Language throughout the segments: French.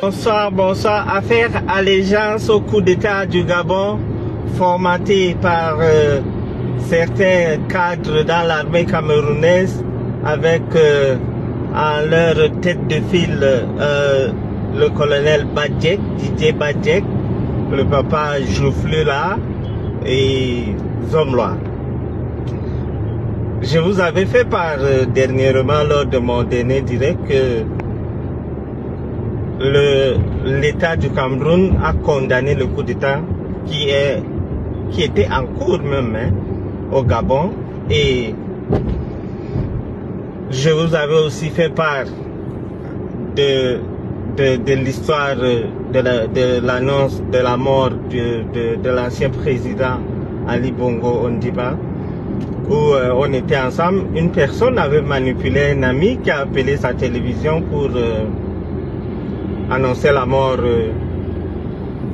Bonsoir, bonsoir. Affaire allégeance au coup d'état du Gabon formaté par certains cadres dans l'armée camerounaise avec en leur tête de file le colonel Badjek, Didier Badjek, le papa Joufflu là et Zomlois. Je vous avais fait part dernièrement lors de mon dernier direct que l'État du Cameroun a condamné le coup d'État qui était en cours même au Gabon, et je vous avais aussi fait part de l'histoire de l'annonce de la mort de l'ancien président Ali Bongo Ondimba, où on était ensemble. Une personne avait manipulé un ami qui a appelé sa télévision pour annoncer la mort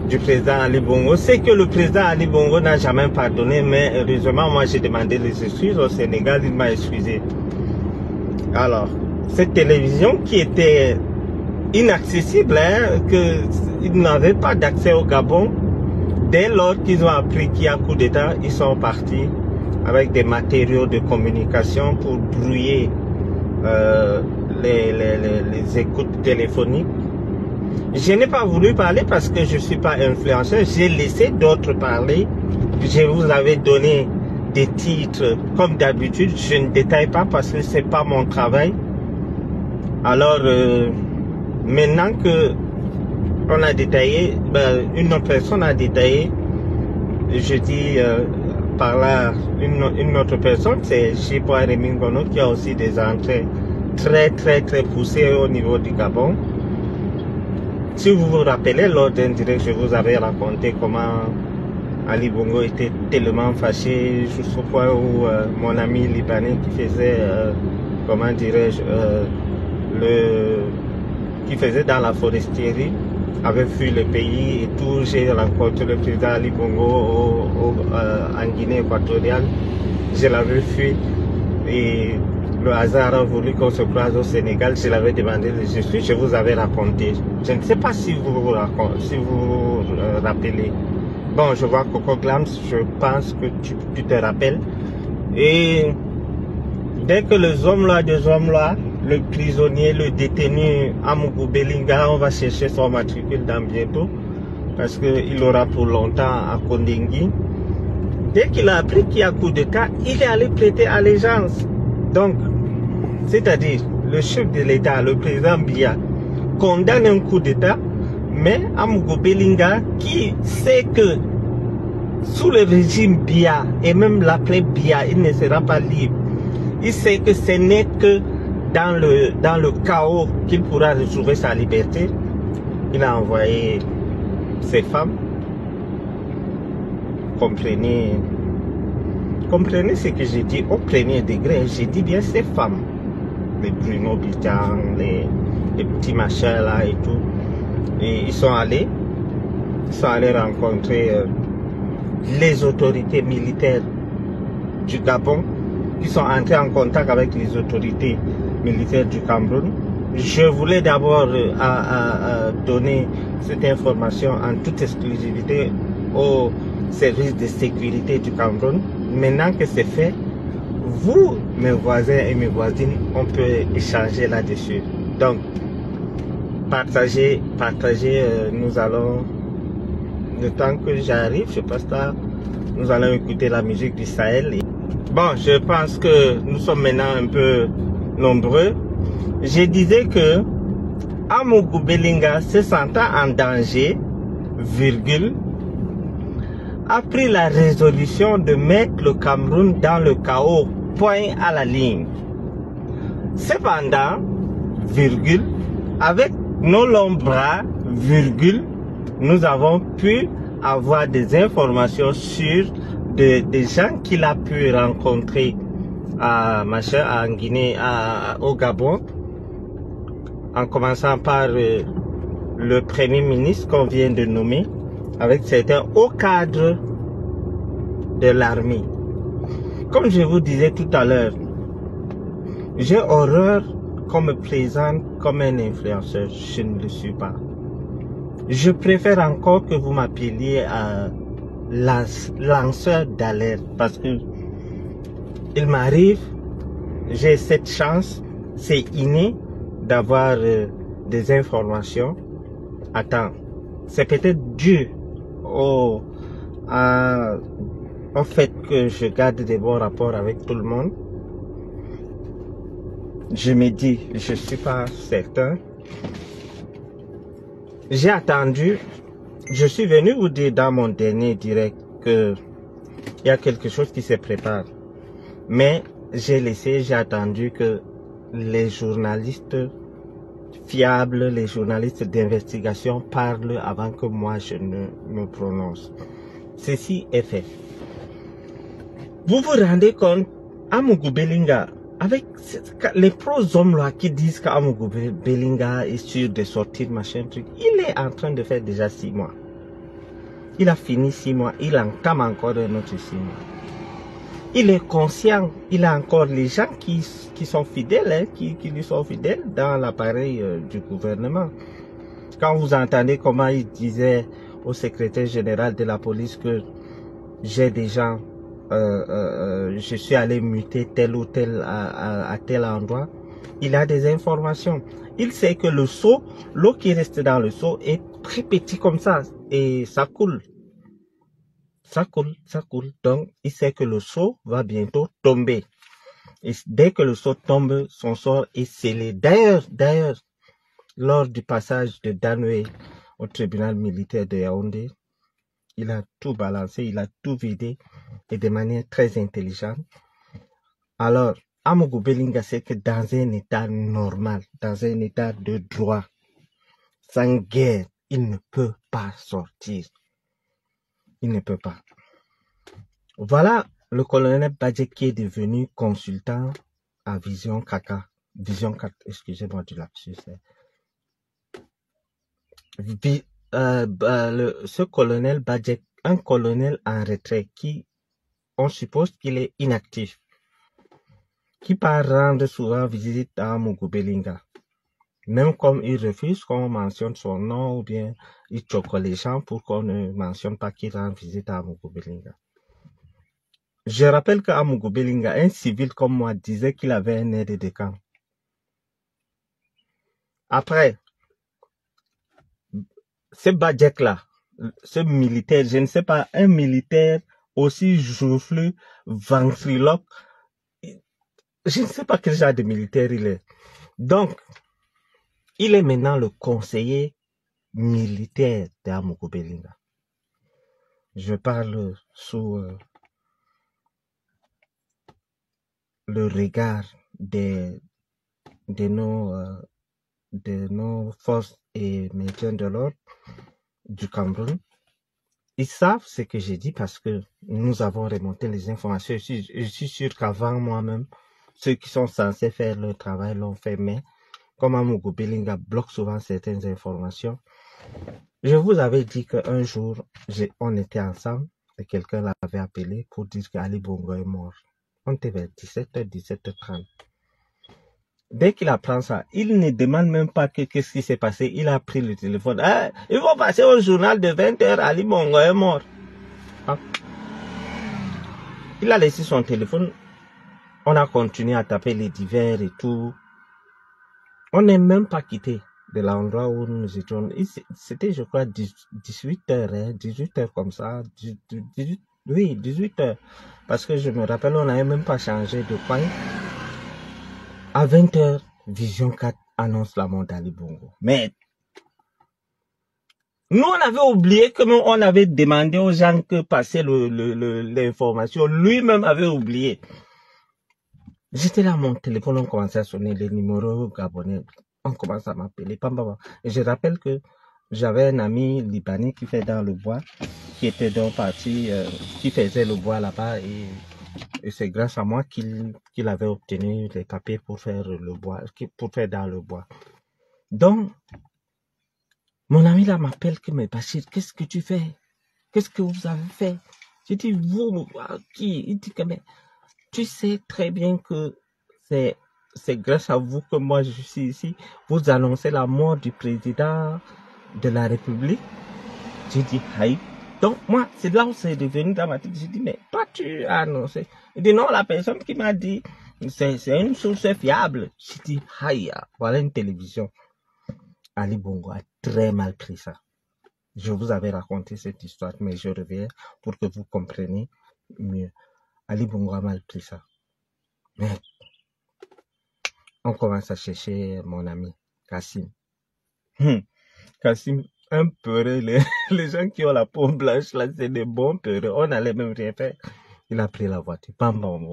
du président Ali Bongo. C'est que le président Ali Bongo n'a jamais pardonné, mais heureusement, moi j'ai demandé des excuses au Sénégal, il m'a excusé. Alors, cette télévision qui était inaccessible, qu'ils n'avaient pas d'accès au Gabon, dès lors qu'ils ont appris qu'il y a coup d'État, ils sont partis avec des matériaux de communication pour brouiller les écoutes téléphoniques. Je n'ai pas voulu parler parce que je ne suis pas influenceur. J'ai laissé d'autres parler. Je vous avais donné des titres comme d'habitude. Je ne détaille pas parce que ce n'est pas mon travail. Alors, maintenant que on a détaillé, une autre personne a détaillé, je dis par là une autre personne, c'est Chipoa Remingono, qui a aussi des entrées très poussées au niveau du Gabon. Si vous vous rappelez, lors d'un direct, je vous avais raconté comment Ali Bongo était tellement fâché jusqu'au point où mon ami libanais qui faisait, comment dirais-je, qui faisait dans la foresterie, avait fui le pays et tout. J'ai rencontré le président Ali Bongo en Guinée équatoriale. Je l'avais fui et le hasard a voulu qu'on se croise au Sénégal. Je l'avais demandé des excuses, je vous avais raconté. Je ne sais pas si vous vous rappelez. Bon, je vois Coco Glams, je pense que tu te rappelles. Et dès que les hommes là, le prisonnier, le détenu Amougou Belinga, on va chercher son matricule dans bientôt, parce qu'il aura pour longtemps à Kondengui. Dès qu'il a appris qu'il y a coup d'État, il est allé prêter allégeance. Donc, c'est-à-dire, le chef de l'État, le président Biya, condamne un coup d'État, mais Amougou Belinga, qui sait que sous le régime Biya, et même l'après Biya, il ne sera pas libre. Il sait que ce n'est que dans le chaos qu'il pourra retrouver sa liberté. Il a envoyé ses femmes. Comprenez ce que j'ai dit au premier degré. J'ai dit bien ces femmes. Les Bruno Bitan, les petits machins là et tout. Et ils sont allés rencontrer les autorités militaires du Gabon, qui sont entrés en contact avec les autorités militaires du Cameroun. Je voulais d'abord donner cette information en toute exclusivité au service de sécurité du Cameroun. Maintenant que c'est fait, vous, mes voisins et mes voisines, on peut échanger là-dessus. Donc, partagez, nous allons, le temps que j'arrive, je passe là, nous allons écouter la musique du Sahel. Bon, je pense que nous sommes maintenant un peu nombreux. Je disais que Amougou Belinga, se sentant en danger, virgule, a pris la résolution de mettre le Cameroun dans le chaos, point à la ligne. Cependant, virgule, avec nos longs bras, virgule, nous avons pu avoir des informations sur des gens qu'il a pu rencontrer en Guinée, au Gabon, en commençant par le Premier ministre qu'on vient de nommer, avec certains hauts cadres de l'armée. Comme je vous disais tout à l'heure, j'ai horreur qu'on me présente comme un influenceur. Je ne le suis pas. Je préfère encore que vous m'appeliez lanceur d'alerte parce que il m'arrive, j'ai cette chance, c'est inné d'avoir des informations. Attends, c'est peut-être dû au fait que je garde des bons rapports avec tout le monde. Je me dis, je suis pas certain. J'ai attendu, je suis venu vous dire dans mon dernier direct que il y a quelque chose qui se prépare. Mais j'ai attendu que les journalistes fiables, les journalistes d'investigation parlent avant que moi je ne me prononce. Ceci est fait. Vous vous rendez compte, Amougou Belinga, avec les pros hommes là qui disent qu'Amougou Belinga est sûr de sortir, machin truc, il est en train de faire déjà 6 mois. Il a fini 6 mois, il entame encore un autre 6 mois. Il est conscient, il a encore les gens qui sont fidèles, hein, qui lui sont fidèles dans l'appareil du gouvernement. Quand vous entendez comment il disait au secrétaire général de la police que j'ai des gens, je suis allé muter tel ou tel à tel endroit, il a des informations. Il sait que le seau, l'eau qui reste dans le seau est très petit comme ça et ça coule. Ça coule, ça coule. Donc, il sait que le seau va bientôt tomber. Et dès que le seau tombe, son sort est scellé. D'ailleurs, lors du passage de Danoué au tribunal militaire de Yaoundé, il a tout balancé, il a tout vidé et de manière très intelligente. Alors, Amougou Belinga sait que dans un état normal, dans un état de droit, sans guerre, il ne peut pas sortir. Il ne peut pas. Voilà le colonel Badje qui est devenu consultant à Vision 4, excusez-moi du lapsus. Ce colonel Badje, un colonel en retrait qui, on suppose qu'il est inactif, qui part rendre souvent visite à Amougou Belinga. Même comme il refuse qu'on mentionne son nom ou bien il choque les gens pour qu'on ne mentionne pas qu'il rend visite à Amougou Belinga. Je rappelle qu'Amougou Belinga, un civil comme moi, disait qu'il avait un aide de camp. Après, ce Badjek-là, ce militaire, je ne sais pas, un militaire aussi joufflu, ventriloque, je ne sais pas quel genre de militaire il est. Donc, il est maintenant le conseiller militaire d'Amougou Belinga. Je parle sous le regard de nos forces et maintien de l'ordre du Cameroun. Ils savent ce que j'ai dit parce que nous avons remonté les informations. Je suis sûr qu'avant moi-même, ceux qui sont censés faire leur travail l'ont fait, mais comme Amougou Belinga bloque souvent certaines informations, je vous avais dit qu'un jour, on était ensemble et quelqu'un l'avait appelé pour dire qu'Ali Bongo est mort. On était vers 17h, 17h30. Dès qu'il apprend ça, il ne demande même pas qu'est-ce qui s'est passé. Il a pris le téléphone. Ah, il faut passer au journal de 20h, Ali Bongo est mort. Ah. Il a laissé son téléphone. On a continué à taper les divers et tout. On n'est même pas quitté de l'endroit où nous étions. C'était, je crois, 18h, hein, 18h comme ça. 18h. Parce que je me rappelle, on n'avait même pas changé de coin. À 20h, Vision 4 annonce la mort d'Ali Bongo. Mais nous, on avait oublié que on avait demandé aux gens que passer l'information. Lui-même avait oublié. J'étais là, mon téléphone, on commençait à sonner les numéros gabonais. On commence à m'appeler. Et je rappelle que j'avais un ami libanais qui fait dans le bois, qui était donc parti, qui faisait le bois là-bas et c'est grâce à moi qu'il avait obtenu les papiers pour faire le bois, pour faire dans le bois. Donc, mon ami là m'appelle que, mais Bachir, qu'est-ce que tu fais? Qu'est-ce que vous avez fait? J'ai dit, vous, qui? Il dit que, mais tu sais très bien que c'est grâce à vous que moi je suis ici. Vous annoncez la mort du président de la République. J'ai dit, aïe. Donc, moi, c'est là où c'est devenu dramatique. J'ai dit, mais toi, tu as annoncé. Il dit, non, la personne qui m'a dit, c'est une source fiable. J'ai dit, aïe, voilà une télévision. Ali Bongo a très mal pris ça. Je vous avais raconté cette histoire, mais je reviens pour que vous compreniez mieux. Ali Bongo a mal pris ça. Mais on commence à chercher mon ami, Kassim. Kassim, un peureux, les gens qui ont la peau blanche, là, c'est des bons peureux. On n'allait même rien faire. Il a pris la voiture.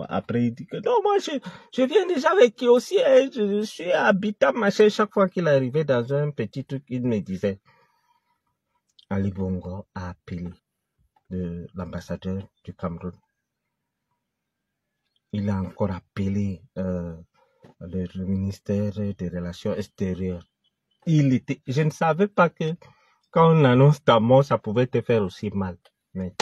Après, il dit que non, moi, je viens déjà avec qui aussi, hein, je suis habitant, machin. Chaque fois qu'il arrivait dans un petit truc, il me disait, Ali Bongo a appelé l'ambassadeur du Cameroun. Il a encore appelé le ministère des Relations extérieures. Je ne savais pas que quand on annonce ta mort, ça pouvait te faire aussi mal. Mais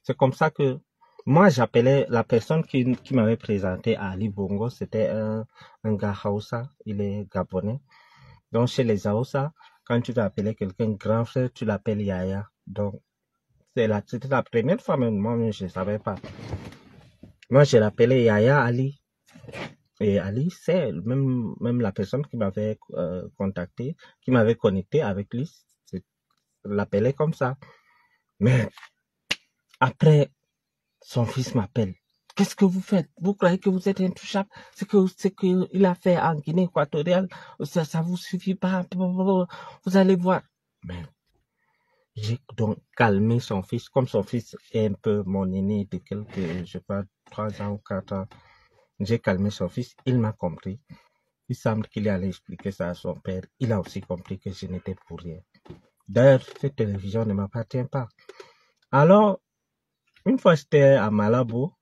c'est comme ça que moi, j'appelais la personne qui m'avait présenté à Ali Bongo, c'était un gars Hausa, il est gabonais. Donc, chez les Hausa, quand tu veux appeler quelqu'un grand frère, tu l'appelles Yaya. Donc, c'était la première fois, même moi, je ne savais pas. Moi, je l'appelais Yaya Ali. Et Ali, c'est même la personne qui m'avait contacté, qui m'avait connecté avec lui, l'appelait comme ça. Mais après, son fils m'appelle. Qu'est-ce que vous faites? Vous croyez que vous êtes intouchable? Ce qu'il a fait en Guinée équatoriale, ça vous suffit pas. Vous allez voir. Mais j'ai donc calmé son fils. Comme son fils est un peu mon aîné de quelques, je sais pas, 3 ans ou 4 ans. J'ai calmé son fils. Il m'a compris. Il semble qu'il allait expliquer ça à son père. Il a aussi compris que je n'étais pour rien. D'ailleurs, cette télévision ne m'appartient pas. Alors, une fois j'étais à Malabo,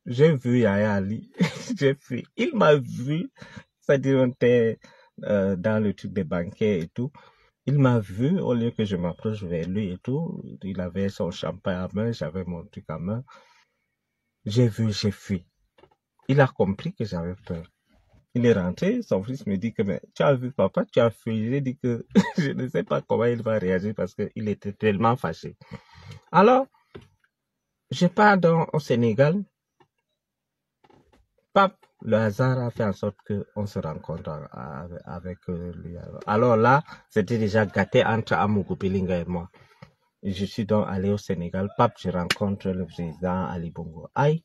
j'ai vu Yaya Ali. J'ai fui. Il m'a vu. C'est-à-dire, on était dans le truc des banquets et tout. Il m'a vu, au lieu que je m'approche vers lui et tout. Il avait son champagne à main, j'avais mon truc à main. J'ai vu, j'ai fui. Il a compris que j'avais peur. Il est rentré, son fils me dit que mais, tu as vu papa, tu as fui. J'ai dit que je ne sais pas comment il va réagir parce qu'il était tellement fâché. Alors, je pars au Sénégal. Pape, le hasard a fait en sorte qu'on se rencontre avec lui. Alors là, c'était déjà gâté entre Amougou Pilinga et moi. Et je suis donc allé au Sénégal. Pape, je rencontre le président Ali Bongo. Aïe,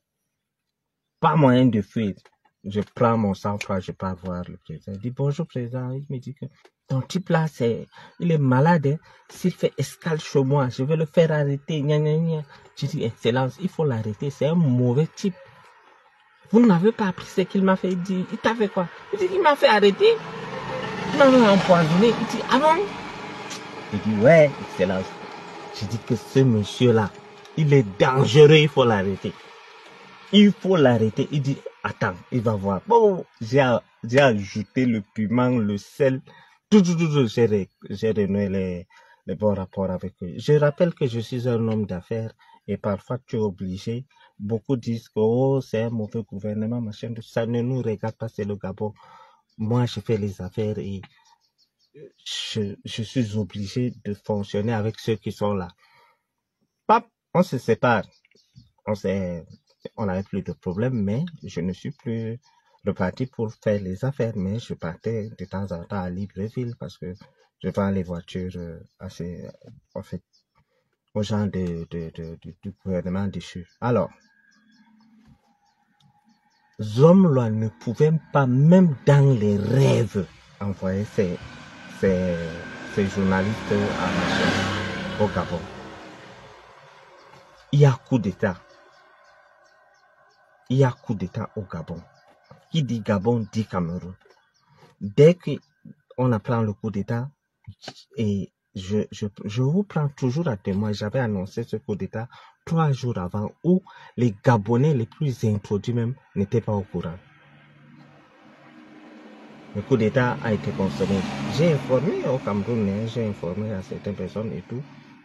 pas moyen de fuir. Je prends mon sang-froid, je pars voir le président. Je dis bonjour président. Il me dit que ton type là, il est malade. Hein. S'il fait escale chez moi, je vais le faire arrêter. Gna, gna, gna. Je dis excellence, il faut l'arrêter. C'est un mauvais type. Vous n'avez pas appris ce qu'il m'a fait. Il dit, il t'a fait quoi? Il dit, il m'a fait arrêter. Il m'a empoisonné. Il dit, ah bon? Il dit, ouais, excellence. Je dis que ce monsieur-là, il est dangereux, il faut l'arrêter. Il faut l'arrêter. Il dit, attends, il va voir. Bon, j'ai ajouté le piment, le sel, tout. J'ai renoué les bons rapports avec eux. Je rappelle que je suis un homme d'affaires et parfois tu es obligé. Beaucoup disent que oh, c'est un mauvais gouvernement, machin. Ça ne nous regarde pas, c'est le Gabon. Moi, je fais les affaires et je suis obligé de fonctionner avec ceux qui sont là. Pap, on se sépare. On n'avait plus de problème, mais je ne suis plus reparti pour faire les affaires, mais je partais de temps en temps à Libreville parce que je vends les voitures aux gens du gouvernement déchu. Alors, Zomloa ne pouvait pas, même dans les rêves, envoyer ses journalistes à machin au Gabon. Il y a coup d'État. Il y a coup d'État au Gabon. Qui dit Gabon dit Cameroun. Dès qu'on apprend le coup d'État, et je vous prends toujours à témoin, j'avais annoncé ce coup d'État 3 jours avant où les Gabonais les plus introduits même n'étaient pas au courant. Le coup d'État a été consommé. J'ai informé au Cameroun, j'ai informé à certaines personnes et tout,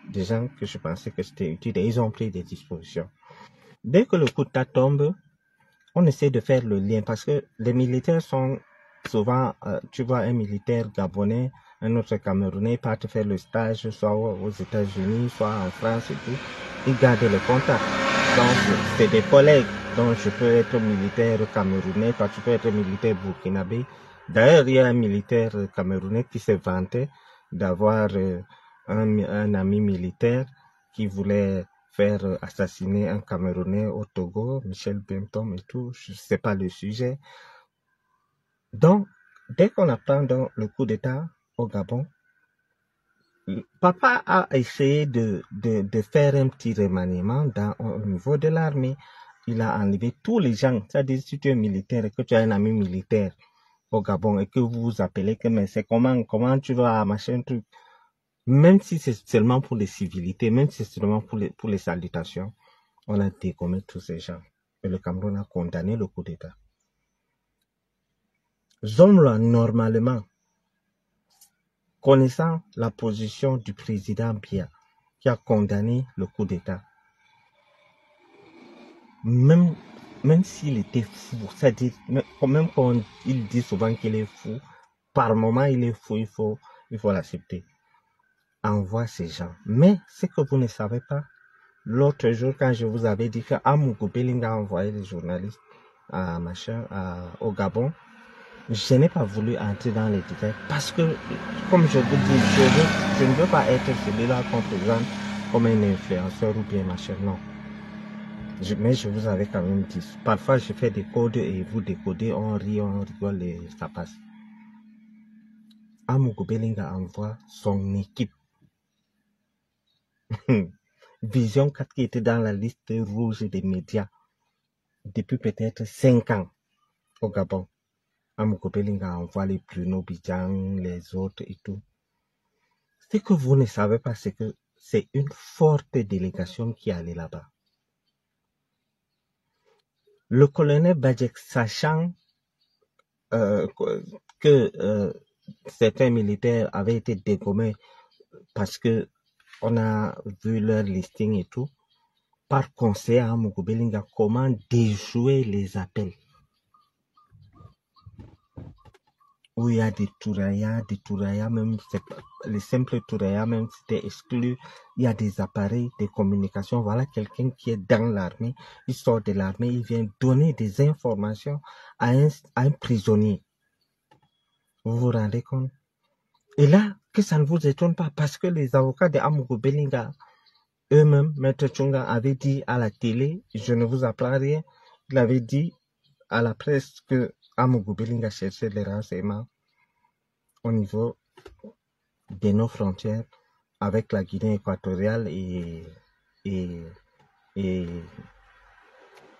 des gens que je pensais que c'était utile et ils ont pris des dispositions. Dès que le coup d'État tombe, on essaie de faire le lien parce que les militaires sont souvent, tu vois un militaire gabonais un autre Camerounais, ils partent faire le stage, soit aux États-Unis, soit en France et tout. Ils gardent le contact. Donc, c'est des collègues. Donc, je peux être militaire camerounais, toi, tu peux être militaire burkinabé. D'ailleurs, il y a un militaire camerounais qui s'est vanté d'avoir un ami militaire qui voulait faire assassiner un Camerounais au Togo, Michel Bentom et tout, je sais pas le sujet. Donc, dès qu'on apprend dans le coup d'État au Gabon, papa a essayé de faire un petit remaniement au niveau de l'armée. Il a enlevé tous les gens. C'est-à-dire, si tu es militaire et que tu as un ami militaire au Gabon et que vous vous appelez que, mais c'est comment tu vas, machin, truc. Même si c'est seulement pour les civilités, même si c'est seulement pour les salutations, on a dégommé tous ces gens. Et le Cameroun a condamné le coup d'État. Zomla, normalement, connaissant la position du président Biya, qui a condamné le coup d'État, même s'il était fou, c'est-à-dire, même quand il dit souvent qu'il est fou, par moment il est fou, il faut l'accepter. Envoie ces gens. Mais ce que vous ne savez pas, l'autre jour, quand je vous avais dit que Amougou Belling a envoyé les journalistes au Gabon, je n'ai pas voulu entrer dans les détails parce que, comme je vous dis, je ne veux pas être celui-là qu'on présente comme un influenceur ou bien machin, non. Mais je vous avais quand même dit, parfois je fais des codes et vous décodez, on rit, on rigole et ça passe. Amougou Bellinga envoie son équipe. Vision 4 qui était dans la liste rouge des médias depuis peut-être 5 ans au Gabon. Amougou Bellinga envoie les Bruno Bidjang, les autres et tout. Ce que vous ne savez pas, c'est que c'est une forte délégation qui est allée là-bas. Le colonel Badjek, sachant que certains militaires avaient été dégommés parce que on a vu leur listing et tout, par conseil à Amougou Bellinga comment déjouer les appels. Où il y a des tourayas même, les simples tourayas même, c'était exclu. Il y a des appareils de communication. Voilà quelqu'un qui est dans l'armée, il sort de l'armée, il vient donner des informations à un prisonnier. Vous vous rendez compte? Et là, que ça ne vous étonne pas, parce que les avocats de Amougou Bellinga, eux-mêmes, Maître Tchunga avait dit à la télé, je ne vous apprends rien, il avait dit à la presse que Amougou Bellinga cherchait les renseignements au niveau de nos frontières avec la Guinée équatoriale et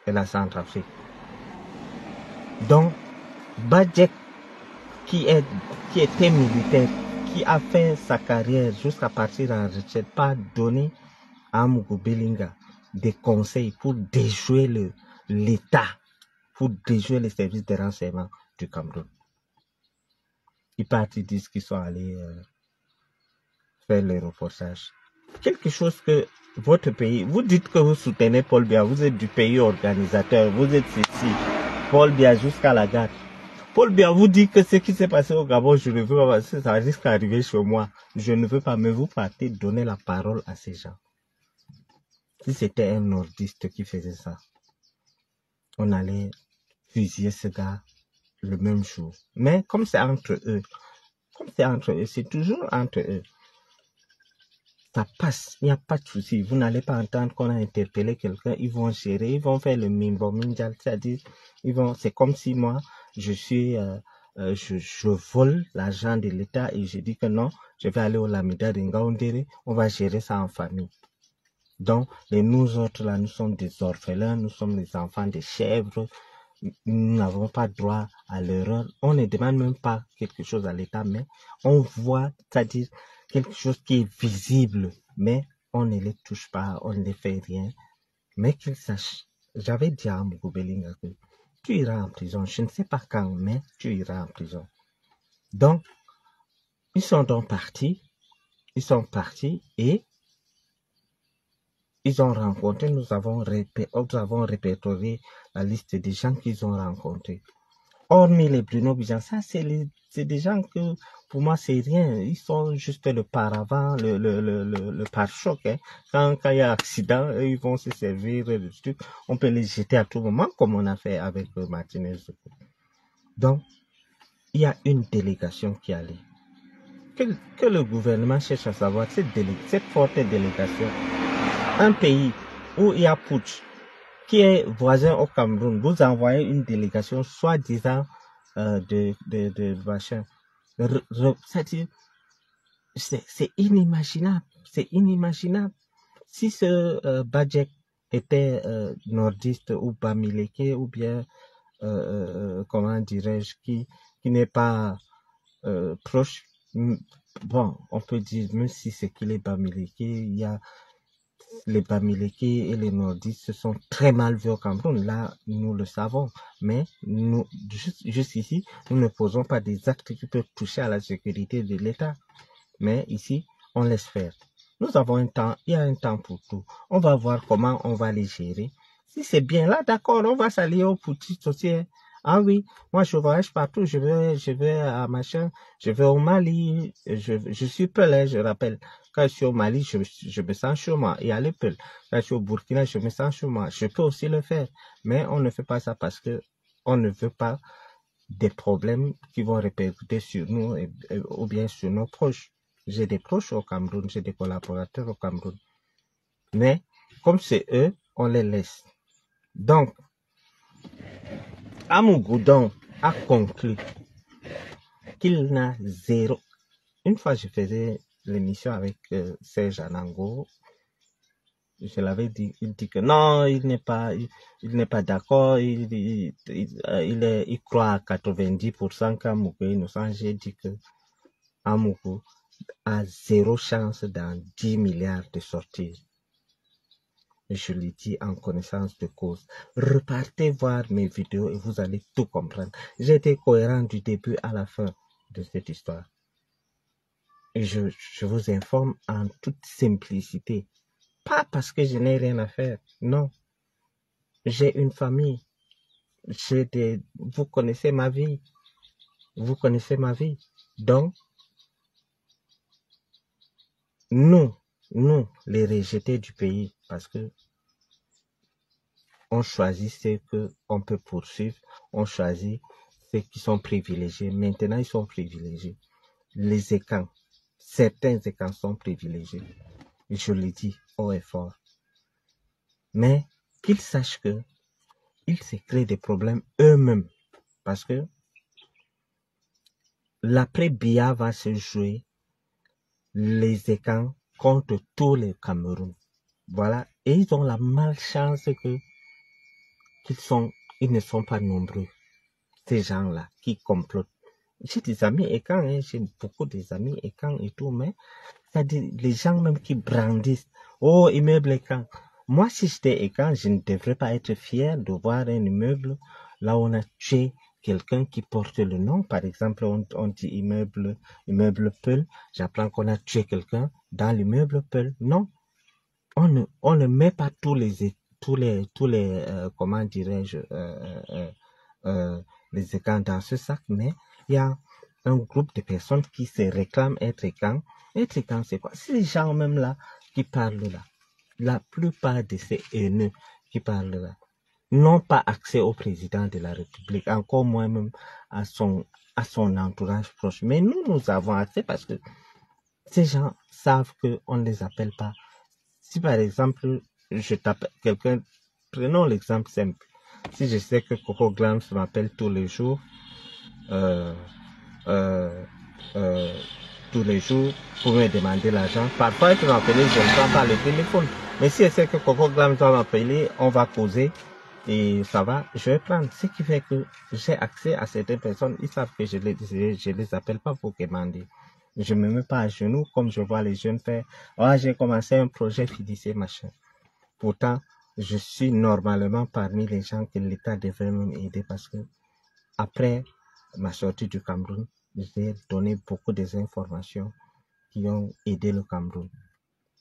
la Centrafrique. Donc, Badjek, qui était militaire, qui a fait sa carrière jusqu'à partir en retraite, pas donné à Amougou Bellinga des conseils pour déjouer l'État, pour déjouer les services de renseignement du Cameroun. Ils partent, ils disent qu'ils sont allés faire le reportage. Quelque chose que votre pays, vous dites que vous soutenez Paul Biya, vous êtes du pays organisateur, vous êtes ici, Paul Biya jusqu'à la gare. Paul Biya vous dit que ce qui s'est passé au Gabon, je ne veux pas, ça risque d'arriver chez moi. Je ne veux pas, mais vous partez donner la parole à ces gens. Si c'était un nordiste qui faisait ça, on allait fusiller ce gars le même jour. Mais comme c'est entre eux, c'est toujours entre eux. Ça passe, il n'y a pas de souci. Vous n'allez pas entendre qu'on a interpellé quelqu'un, ils vont gérer, ils vont faire le mimbo minjal, c'est-à-dire, c'est comme si moi, je vole l'argent de l'État et je dis que non, je vais aller au Lamida de Ngaoundéré, on va gérer ça en famille. Donc, nous autres là, nous sommes des orphelins, nous sommes les enfants des chèvres, nous n'avons pas droit à l'erreur. On ne demande même pas quelque chose à l'État, mais on voit, c'est-à-dire quelque chose qui est visible, mais on ne les touche pas, on ne fait rien. Mais qu'ils sachent, j'avais dit à Amougou Bellinga que tu iras en prison, je ne sais pas quand, mais tu iras en prison. Donc, ils sont partis et ils ont rencontré, nous avons répertorié la liste des gens qu'ils ont rencontrés. Hormis les Bruno Bijan, ça c'est des gens que pour moi c'est rien. Ils sont juste le paravent, le pare-choc. Hein. Quand il y a accident, eux, ils vont se servir de trucs. On peut les jeter à tout moment comme on a fait avec Martinez. Donc, il y a une délégation qui allait. Que le gouvernement cherche à savoir cette forte délégation. Un pays où il y a putsch, qui est voisin au Cameroun, vous envoyez une délégation soi-disant de machin. C'est-à-dire, c'est inimaginable. C'est inimaginable. Si ce Badjek était nordiste ou bamileke ou bien, comment dirais-je, qui n'est pas proche, bon, on peut dire, même si c'est qu'il est bamileke, il y a les Bamileke et les nordistes se sont très mal vus au Cameroun. Là, nous le savons. Mais nous, juste ici, nous ne posons pas des actes qui peuvent toucher à la sécurité de l'État. Mais ici, on laisse faire. Nous avons un temps, il y a un temps pour tout. On va voir comment on va les gérer. Si c'est bien là, d'accord, on va s'allier au petit aussi. Ah oui, moi je voyage partout, je vais à machin, je vais au Mali, je suis Pelé, je rappelle. Quand je suis au Mali, je me sens chez moi, et à l'Epel. Quand je suis au Burkina, je me sens chez moi. Je peux aussi le faire, mais on ne fait pas ça parce que on ne veut pas des problèmes qui vont répercuter sur nous ou bien sur nos proches. J'ai des proches au Cameroun, j'ai des collaborateurs au Cameroun. Mais comme c'est eux, on les laisse. Donc, Amougoudon a conclu qu'il n'a zéro. Une fois, je faisais l'émission avec Serge Anango. Je l'avais dit, il dit que non, il n'est pas d'accord, il croit à 90% qu'Amoukou est innocent. J'ai dit que Amoukou a zéro chance dans 10 milliards de sortir. Je l'ai dit en connaissance de cause. Repartez voir mes vidéos et vous allez tout comprendre. J'ai été cohérent du début à la fin de cette histoire. Et je vous informe en toute simplicité. Pas parce que je n'ai rien à faire. Non. J'ai une famille. Vous connaissez ma vie. Vous connaissez ma vie. Donc, nous, les rejetés du pays, parce que on choisit ceux qu'on peut poursuivre, on choisit ceux qui sont privilégiés. Maintenant, ils sont privilégiés. Les écans, certains écans sont privilégiés. Et je le dis haut et fort. Mais qu'ils sachent que ils se créent des problèmes eux-mêmes. Parce que l'après-Bia va se jouer les écans contre tous les Cameroun. Voilà. Et ils ont la malchance qu'ils ne sont pas nombreux. Ces gens-là qui complotent. J'ai des amis écans, hein, j'ai beaucoup des amis écans et tout, mais c'est-à-dire les gens même qui brandissent. Oh, immeuble écan. Moi, si j'étais écan, je ne devrais pas être fier de voir un immeuble là où on a tué quelqu'un qui porte le nom. Par exemple, on dit immeuble Peul. J'apprends qu'on a tué quelqu'un dans l'immeuble Peul. Non. On ne met pas tous les comment dirais-je, les écans dans ce sac, mais il y a un groupe de personnes qui se réclament être écans. Être écans, c'est quoi? C'est les gens même là qui parlent là. La plupart de ces haineux qui parlent là n'ont pas accès au président de la République, encore moins même à son entourage proche. Mais nous avons accès parce que ces gens savent qu'on ne les appelle pas. Si par exemple, je t'appelle quelqu'un, prenons l'exemple simple. Si je sais que Coco Glams m'appelle tous les jours, pour me demander l'argent, parfois il peut m'appeler, je ne prends pas le téléphone. Mais si je sais que Coco Glams va m'appeler, on va causer et ça va, je vais prendre. Ce qui fait que j'ai accès à certaines personnes, ils savent que je les appelle pas pour demander. Je me mets pas à genoux comme je vois les jeunes faire. Oh, j'ai commencé un projet fiduciaire, machin. Pourtant, je suis normalement parmi les gens que l'État devrait même aider parce que après ma sortie du Cameroun, j'ai donné beaucoup des informations qui ont aidé le Cameroun.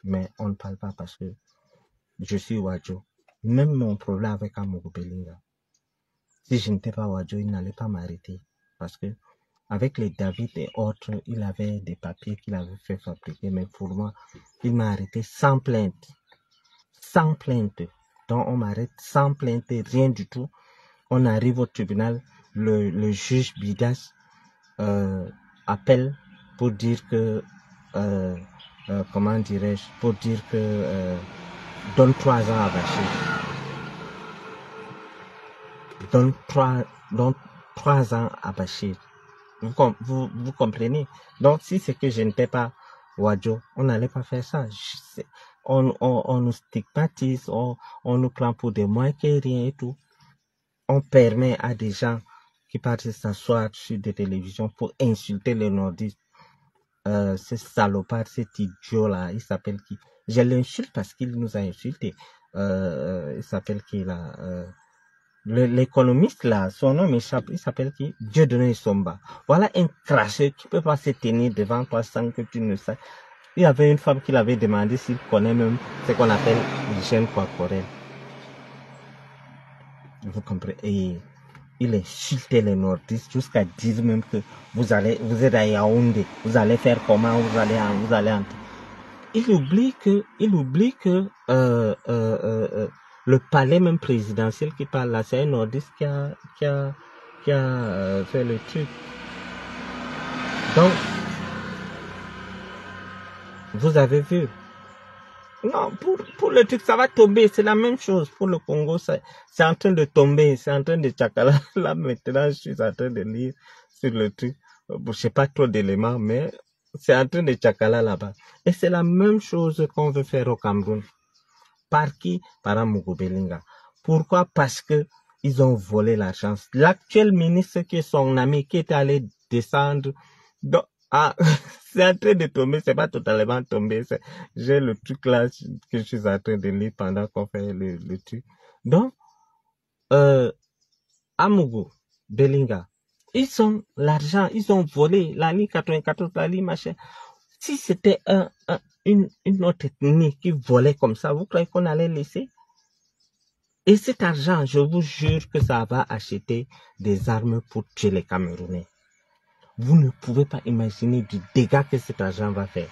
Mais on ne parle pas parce que je suis Wadjo. Même mon problème avec Amogo Belinga, Si je n'étais pas Wadjo, il n'allait pas m'arrêter. Parce que avec les David et autres, il avait des papiers qu'il avait fait fabriquer. Mais pour moi, il m'a arrêté sans plainte. Sans plainte. Donc on m'arrête sans plainte, rien du tout. On arrive au tribunal, le juge Bidas appelle pour dire que, comment dirais-je, pour dire que donne 3 ans à Bachir. Donne 3 ans à Bachir. Vous comprenez? Donc si c'est que je n'étais pas Wadjo, on n'allait pas faire ça. On nous stigmatise, on nous prend pour des moins que rien et tout. On permet à des gens qui partent s'asseoir sur des télévisions pour insulter les nordistes. Ce salopard, cet idiot-là, il s'appelle qui? Je l'insulte parce qu'il nous a insultés. Il s'appelle qui là? L'économiste là, son nom m'échappe, il s'appelle qui? Dieudonné Somba. Voilà un cracheur qui peut pas se tenir devant toi sans que tu ne saches. Il y avait une femme qui l'avait demandé s'il connaît même ce qu'on appelle l'hygiène corporelle. Vous comprenez? Et il insultait les nordistes jusqu'à dire même que vous êtes à Yaoundé, vous allez faire comment, vous allez entrer. Il oublie que le palais même présidentiel qui parle là, c'est un nordiste qui a fait le truc. Donc, vous avez vu. Non, pour le truc, ça va tomber. C'est la même chose pour le Congo. C'est en train de tomber. C'est en train de tchakala. Là, maintenant, je suis en train de lire sur le truc. Je sais pas trop d'éléments, mais c'est en train de tchakala là-bas. Et c'est la même chose qu'on veut faire au Cameroun. Par qui? Par Amougou Belinga. Pourquoi? Parce que ils ont volé l'argent. L'actuel ministre qui est son ami, qui est allé descendre. Donc, c'est en train de tomber, c'est pas totalement tombé. J'ai le truc là que je suis en train de lire pendant qu'on fait le truc. Donc, Amougou Belinga, ils ont l'argent, ils ont volé la ligne 94, la ligne machin. Si c'était une autre ethnie qui volait comme ça, vous croyez qu'on allait laisser? Et cet argent, je vous jure que ça va acheter des armes pour tuer les Camerounais. Vous ne pouvez pas imaginer du dégât que cet argent va faire.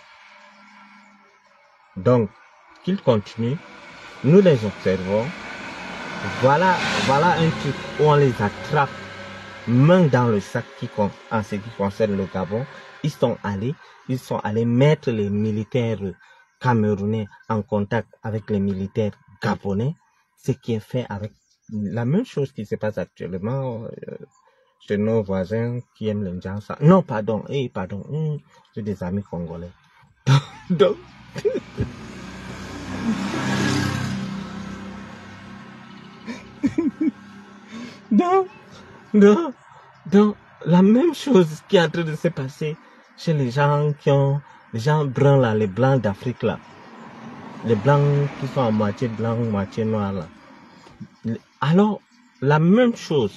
Donc, qu'ils continuent, nous les observons. Voilà un truc où on les attrape, main dans le sac en ce qui concerne le Gabon. Ils sont allés mettre les militaires camerounais en contact avec les militaires gabonais, ce qui est fait avec la même chose qui se passe actuellement chez nos voisins qui aiment le Ndjansa. Non, pardon, j'ai des amis congolais. Donc, donc, la même chose qui est en train de se passer chez les gens bruns là, les blancs d'Afrique là. Les blancs qui sont à moitié blancs, moitié noirs là. Alors, la même chose.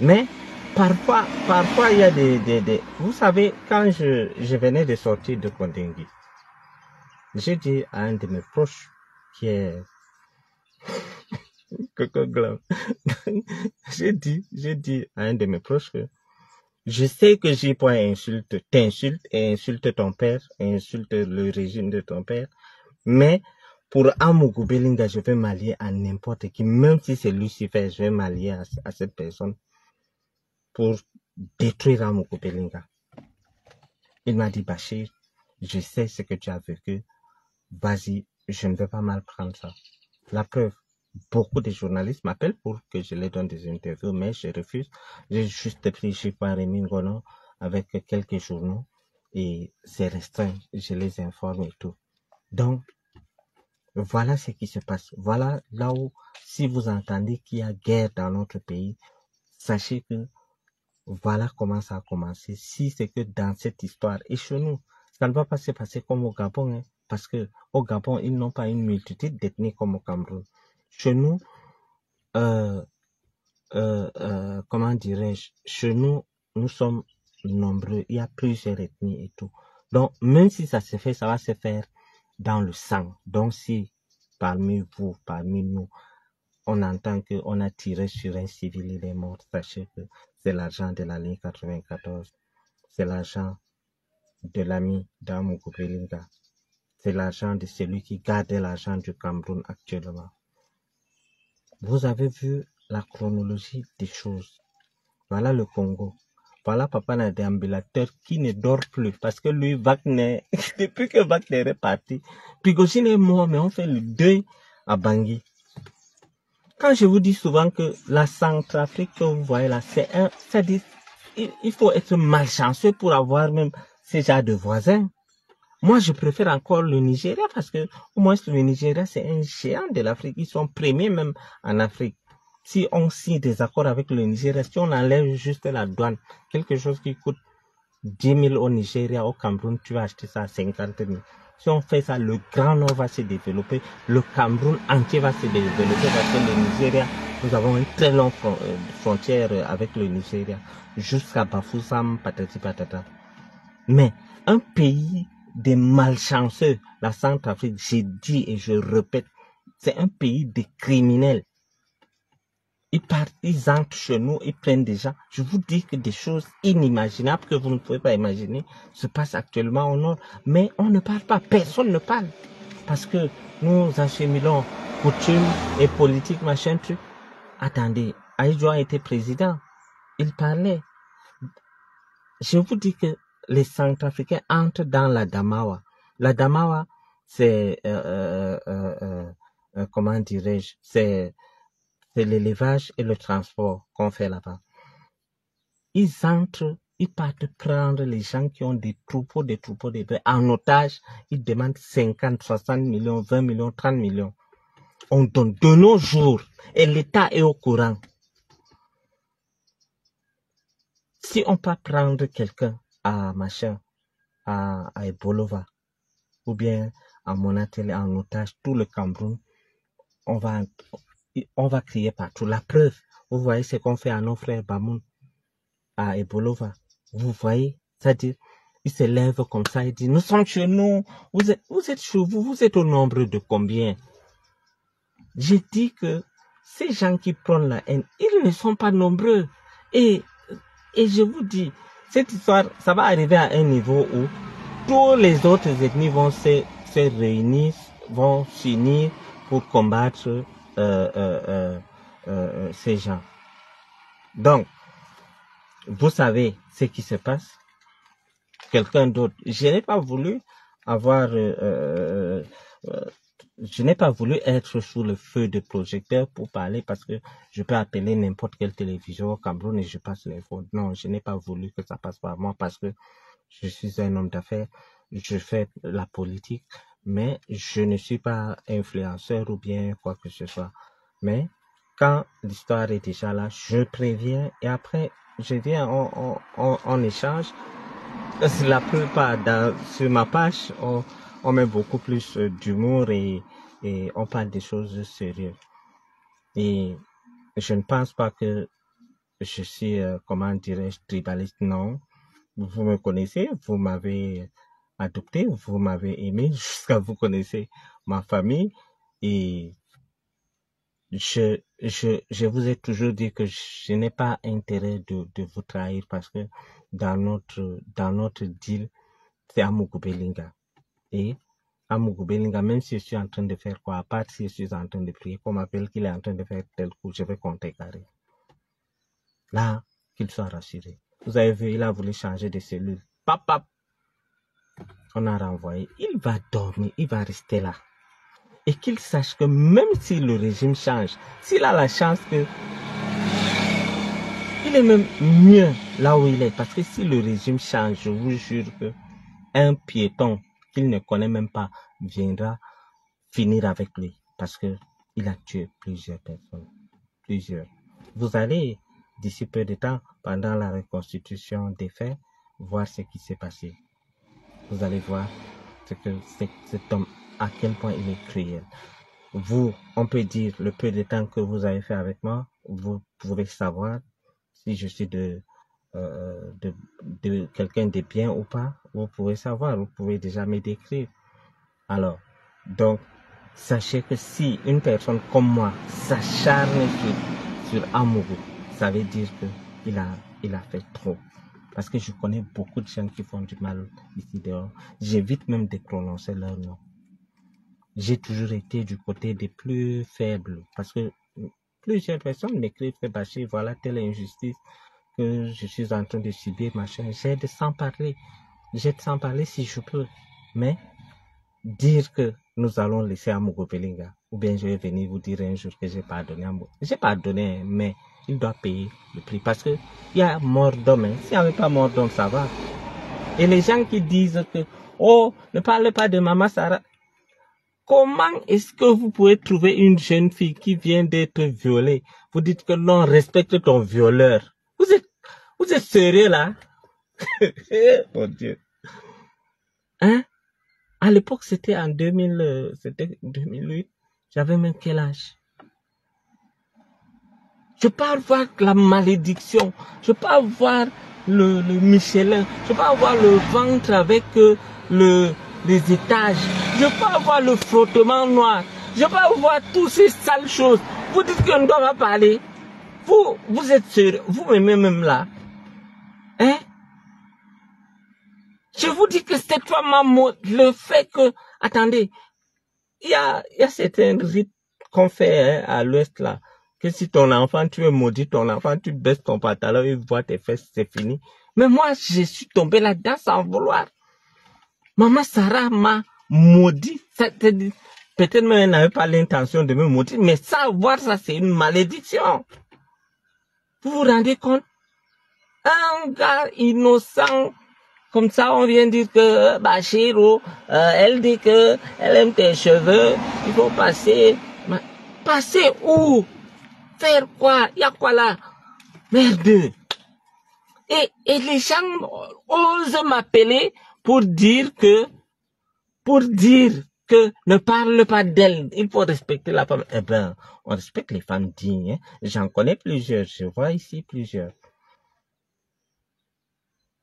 Mais, parfois, il y a des... Vous savez, quand je venais de sortir de Kondengui, j'ai dit à un de mes proches, qui est... j'ai dit à un de mes proches que je sais que j'ai point t'insulte et insulte ton père, et insulte le régime de ton père, mais pour Amougou Belinga, je vais m'allier à n'importe qui, même si c'est Lucifer, je vais m'allier à cette personne pour détruire Amougou Belinga. Il m'a dit, Bachir, je sais ce que tu as vécu, vas-y, je ne vais pas mal prendre ça. La preuve, beaucoup de journalistes m'appellent pour que je les donne des interviews, mais je refuse. J'ai juste pris Chifa Rémi Ngono avec quelques journaux et c'est restreint, je les informe et tout. Donc, voilà ce qui se passe. Voilà là où, si vous entendez qu'il y a guerre dans notre pays, sachez que voilà comment ça a commencé. Si c'est que dans cette histoire, et chez nous, ça ne va pas se passer comme au Gabon, hein, parce que au Gabon, ils n'ont pas une multitude d'ethnies comme au Cameroun. Chez nous, comment dirais-je, chez nous, nous sommes nombreux, il y a plusieurs ethnies et tout. Donc, même si ça se fait, ça va se faire dans le sang. Donc, si parmi vous, parmi nous, on entend qu'on a tiré sur un civil, il est mort. Sachez que c'est l'argent de la ligne 94. C'est l'argent de l'ami d'Amougou Belinga. C'est l'argent de celui qui gardait l'argent du Cameroun actuellement. Vous avez vu la chronologie des choses. Voilà le Congo. Voilà Papa un déambulateur qui ne dort plus parce que lui, Wagner, depuis que Wagner est parti, Prigozhin est mort, mais on fait le deuil à Bangui. Quand je vous dis souvent que la Centrafrique que vous voyez là, c'est-à-dire, il faut être malchanceux pour avoir même ces genres de voisins. Moi, je préfère encore le Nigeria parce que, au moins, le Nigeria, c'est un géant de l'Afrique. Ils sont premiers même en Afrique. Si on signe des accords avec le Nigeria, si on enlève juste la douane, quelque chose qui coûte 10 000 au Nigeria, au Cameroun, tu vas acheter ça à 50 000. Si on fait ça, le Grand Nord va se développer, le Cameroun entier va se développer parce que le Nigeria, nous avons une très longue frontière avec le Nigeria, jusqu'à Bafoussam, patati patata. Mais un pays des malchanceux, la Centrafrique, j'ai dit et je répète, c'est un pays de criminels. Ils partent, ils entrent chez nous, ils prennent des gens. Je vous dis que des choses inimaginables que vous ne pouvez pas imaginer se passent actuellement au nord. Mais on ne parle pas, personne ne parle. Parce que nous acheminons coutumes et politique, machin truc. Attendez, Aïdjoa était président. Il parlait. Je vous dis que les Centrafricains entrent dans la Damawa. La Damawa, c'est, comment dirais-je, c'est l'élevage et le transport qu'on fait là-bas. Ils entrent, ils partent prendre les gens qui ont des troupeaux en otage. Ils demandent 50, 60 millions, 20 millions, 30 millions. On donne de nos jours et l'État est au courant. Si on peut prendre quelqu'un à machin, à Ebolova, ou bien à Monatele en otage, tout le Cameroun, on va crier partout. La preuve, vous voyez ce qu'on fait à nos frères Bamoun, à Ebolova. Vous voyez, c'est-à-dire, ils se lèvent comme ça et disent, nous sommes chez nous, vous êtes chez vous, vous êtes au nombre de combien? J'ai dit que ces gens qui prennent la haine, ils ne sont pas nombreux. Et je vous dis, cette histoire, ça va arriver à un niveau où tous les autres ethnies vont se réunir, vont s'unir pour combattre ces gens. Donc, vous savez ce qui se passe. Quelqu'un d'autre. Je n'ai pas voulu avoir... je n'ai pas voulu être sous le feu de projecteur pour parler parce que je peux appeler n'importe quelle télévision au Cameroun et je passe l'info. Non, je n'ai pas voulu que ça passe par moi parce que je suis un homme d'affaires, je fais la politique, mais je ne suis pas influenceur ou bien quoi que ce soit. Mais quand l'histoire est déjà là, je préviens et après, je viens, on échange. La plupart, sur ma page, on met beaucoup plus d'humour et on parle des choses sérieuses. Et je ne pense pas que je suis, comment dirais-je, tribaliste, non. Vous me connaissez, vous m'avez adopté, vous m'avez aimé, jusqu'à vous connaissez ma famille. Et je vous ai toujours dit que je n'ai pas intérêt de vous trahir parce que dans notre deal, c'est Amougou Belinga. Et Amougou Belinga, même si je suis en train de faire quoi, à part si je suis en train de prier, qu'on m'appelle qu'il est en train de faire tel coup, je vais compter carré. Là, qu'il soit rassuré. Vous avez vu, il a voulu changer de cellule. Pap, pap. On a renvoyé. Il va dormir, il va rester là. Et qu'il sache que même si le régime change, s'il a la chance que il est même mieux là où il est. Parce que si le régime change, je vous jure que un piéton qu'il ne connaît même pas viendra finir avec lui. Parce que il a tué plusieurs personnes. Plusieurs. Vous allez, d'ici peu de temps, pendant la reconstitution des faits, voir ce qui s'est passé. Vous allez voir ce que cet homme, à quel point il est cruel. Vous, on peut dire, le peu de temps que vous avez fait avec moi, vous pouvez savoir si je suis de quelqu'un de bien ou pas. Vous pouvez savoir, vous pouvez déjà me décrire. Alors, donc, sachez que si une personne comme moi s'acharne sur Amoureux, ça veut dire qu'il il a fait trop. Parce que je connais beaucoup de gens qui font du mal ici dehors. J'évite même de prononcer leur nom. J'ai toujours été du côté des plus faibles. Parce que plusieurs personnes m'écrivent que Bachir, voilà telle injustice que je suis en train de subir, machin. J'ai de s'en parler. J'ai de s'en parler si je peux. Mais dire que nous allons laisser Amogo Belinga, ou bien je vais venir vous dire un jour que j'ai pardonné Amogo. J'ai pardonné, mais il doit payer le prix. Parce que il y a mort d'homme. Hein. S'il n'y avait pas mort d'homme, ça va. Et les gens qui disent que, oh, ne parlez pas de Maman Sarah. Comment est-ce que vous pouvez trouver une jeune fille qui vient d'être violée? Vous dites que non, respecte ton violeur. Vous êtes sérieux là? Mon Dieu. Hein? À l'époque, c'était en 2008. J'avais même quel âge? Je peux avoir la malédiction. Je peux avoir le Michelin. Je peux avoir le ventre avec les étages. Je peux avoir le frottement noir. Je peux avoir toutes ces sales choses. Vous dites qu'on ne doit pas parler. Vous êtes sûr. Vous m'aimez même là. Hein? Je vous dis que cette femme, le fait que, attendez, il y a certains rites qu'on fait hein, à l'ouest là, que si ton enfant, tu veux maudire ton enfant, tu baisses ton pantalon, il voit tes fesses, c'est fini. Mais moi, je suis tombé là-dedans sans vouloir. Maman Sarah m'a maudit. Peut-être même elle n'avait pas l'intention de me maudire, mais savoir ça, c'est une malédiction. Vous vous rendez compte? Un gars innocent, comme ça, on vient dire que Bachir, elle dit que elle aime tes cheveux, il faut passer. Passer où? Faire quoi? Il y a quoi là? Merde. Et les gens osent m'appeler pour dire que ne parle pas d'elle. Il faut respecter la femme. Eh ben, on respecte les femmes dignes. Hein. J'en connais plusieurs. Je vois ici plusieurs.